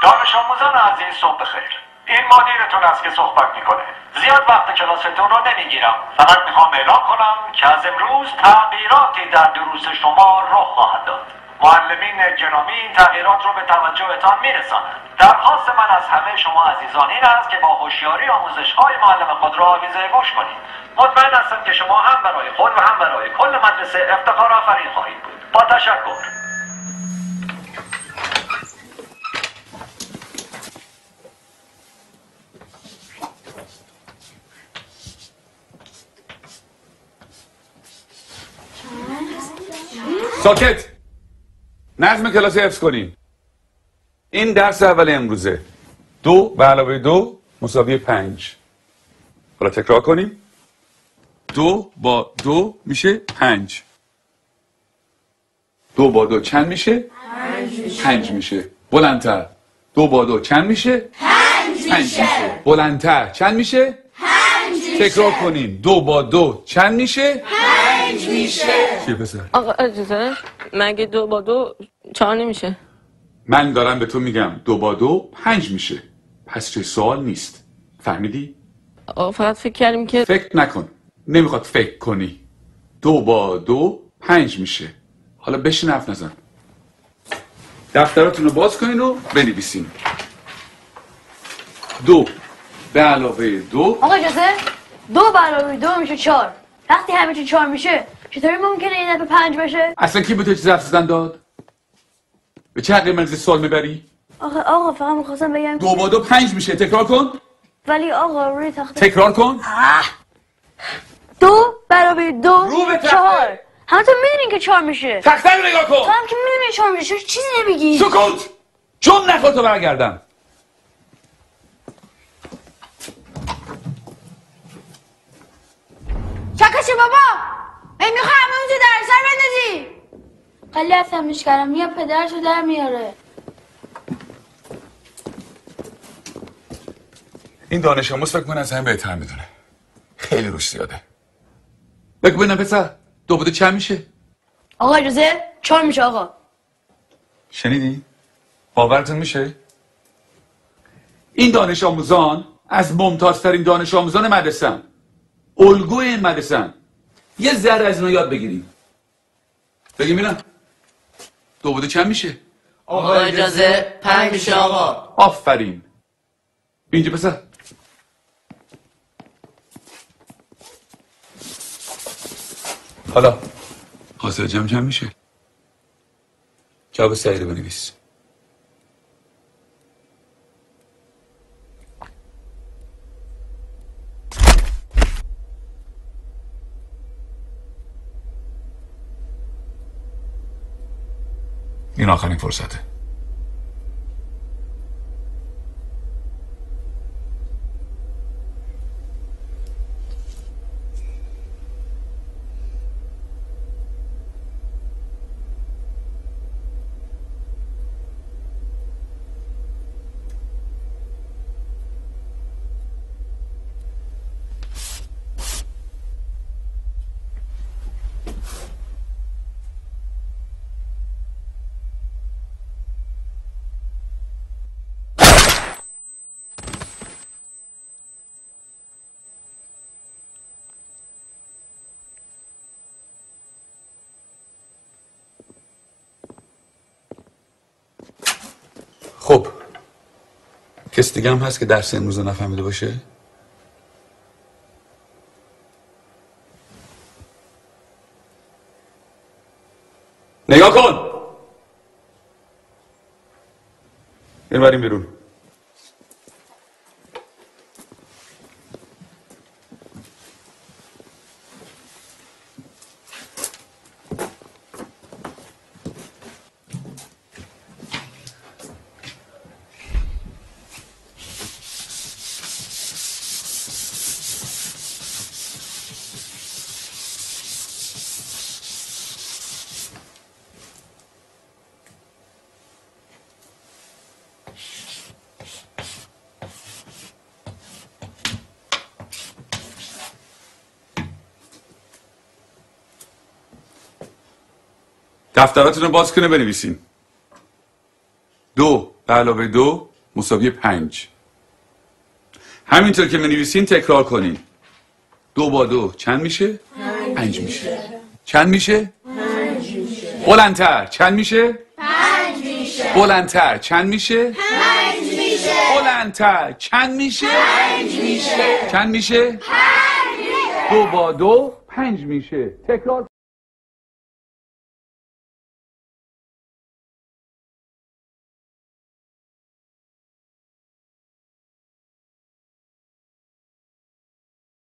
دانش آموزان عزیز صبح بخیر. این مدیرتون است که صحبت میکنه. زیاد وقت کلاستون رو نمیگیرم. فقط میخوام اعلام کنم که از امروز تغییراتی در دروس شما رخ خواهد داد. معلمین گرامی این تغییرات رو به توجهتان میرسانند. درخواست من از همه شما عزیزان این است که با هوشیاری آموزش‌های معلم خود را آویزه گوش کنید. مطمئن هستم که شما هم برای خود و هم برای کل مدرسه افتخار آفرین خواهید بود. با تشکر. ساکت. نظم کلاس حفظ کنین. این درس اول امروزه. 2 به علاوه 2 مساوی 5. حالا تکرار کنیم. 2 با 2 میشه 5. 2 با 2 چند میشه؟ 5 میشه. بلندتر. 2 با 2 چند میشه؟ 5 میشه. بلندتر. چند میشه؟ 5 میشه. تکرار کنیم. 2 با 2 چند میشه؟ 5 میشه. چیه پسر؟ آقا اجازه مگه 2 با 2 4 نمیشه؟ من دارم به تو میگم 2 با 2 5 میشه. پس چه سوال نیست. فهمیدی؟ آقا فقط فکر کردیم که فکر نکن. نمیخواد فکر کنی. 2 با 2 5 میشه. حالا بشین حرف نزن. دفتراتون رو باز کنین و بنویسین. 2 به علاوه 2. آقا اجازه 2 به علاوه 2 میشه 4. وقتی همه چی 4 میشه چطوری ممکنه این دفعه 5 بشه؟ اصلا کی به تو چیز حرف زدن داد؟ به چه حقی منزل سوال میبری؟ آقا فقط میخواستم بگم 2 با 2 5 میشه. تکرار کن. ولی آقا روی تخته تکرار کن. 2 به علاوه 2 رو به تخته. 4. همه تو میدونین که 4 میشه. تخته رو نگاه تو کن. هم که میدونی 4 میشه چیزی نمیگی. سکوت. چون نخور تو برگردم. چکشه بابا میخوای همه اونجا در سر بندازی. خیلی عصبیش کردم یا پدرشو در میاره. این دانش آموز فکر کنه از همه بهتر میدونه. خیلی روش زیاده. بگو ببینم پسر 2 با 2 چند میشه؟ آقا اجازه 4 میشه آقا. شنیدی؟ باورتون میشه؟ این دانش آموزان از ممتازترین دانش آموزان مدرسه‌ان. الگوی این مدرسه‌ان. یه ذره از اینا یاد بگیریم. بگیم ببینم 2 با 2 چند میشه؟ آقا اجازه 5 میشه آقا. آفرین. اینجا پسر. حالا حاصل جمع چند میشه؟ جواب صحیح رو بنویس. این آخرین فرصته. خب کس دیگه هم هست که درس امروز رو نفهمیده باشه؟ نگاه کن. بریم بیرون. دفتراتون رو باز کنه بنویسین. 2 به علاوه 2 مساوی 5. همینطور که بنویسین تکرار کنین. 2 با 2 چند میشه؟ 5 میشه. چند میشه؟ 5 میشه. بلندتر چند میشه؟ 5 میشه. بلندتر چند میشه؟ 5 میشه. بلندتر چند میشه؟ 5 میشه. چند میشه؟ 5 میشه. 2 با 2 5 میشه. تکرار